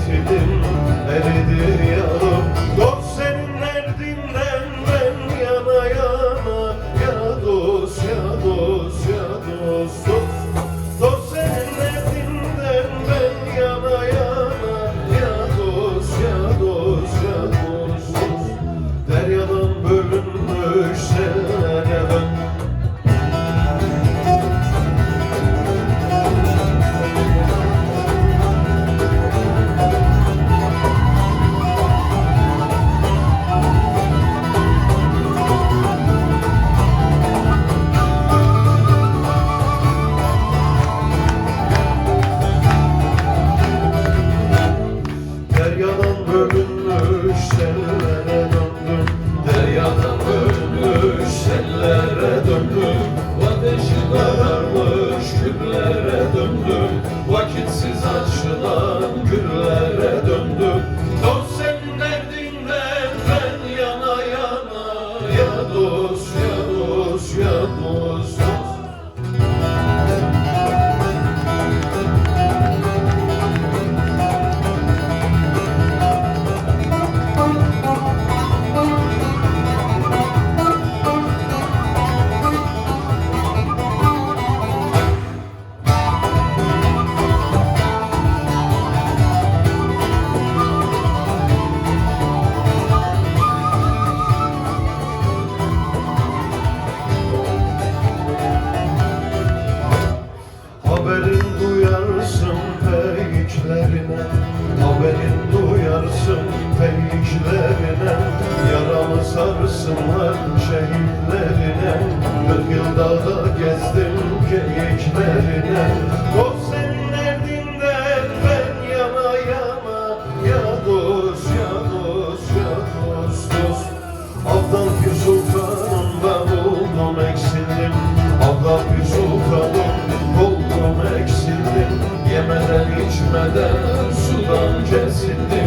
yiğitim eridir yarım. Dost senin derdinden ben yana yana, ya dost ya dost ya dost dost. Dost senin derdinden ben yana yana, ya dost ya dost ya dost dost. Deryadan bölünmüş sellere dön. Deryadan bölünmüş sellere döndüm. Deryadan bölünmüş sellere döndüm. Ateşi kararmış küllere döndüm. Vakitsiz açılan güllere döndüm. Dost senin derdinden ben yana yana, ya dost ya dost ya dost dost. Haberin duyarsın peyklerine, haberin duyarsın peyklerine. Yaramı sarsınlar şehitlerine, 40 yıl dağda gezdim geyiklerine. Dost senin derdinden ben yana yana, ya dost ya dost ya dost dost. Abdal bir sultanım ben buldum eksildim, Abdal bir sultanım buldum eksildim. Yemeden içmeden sudan kesildim.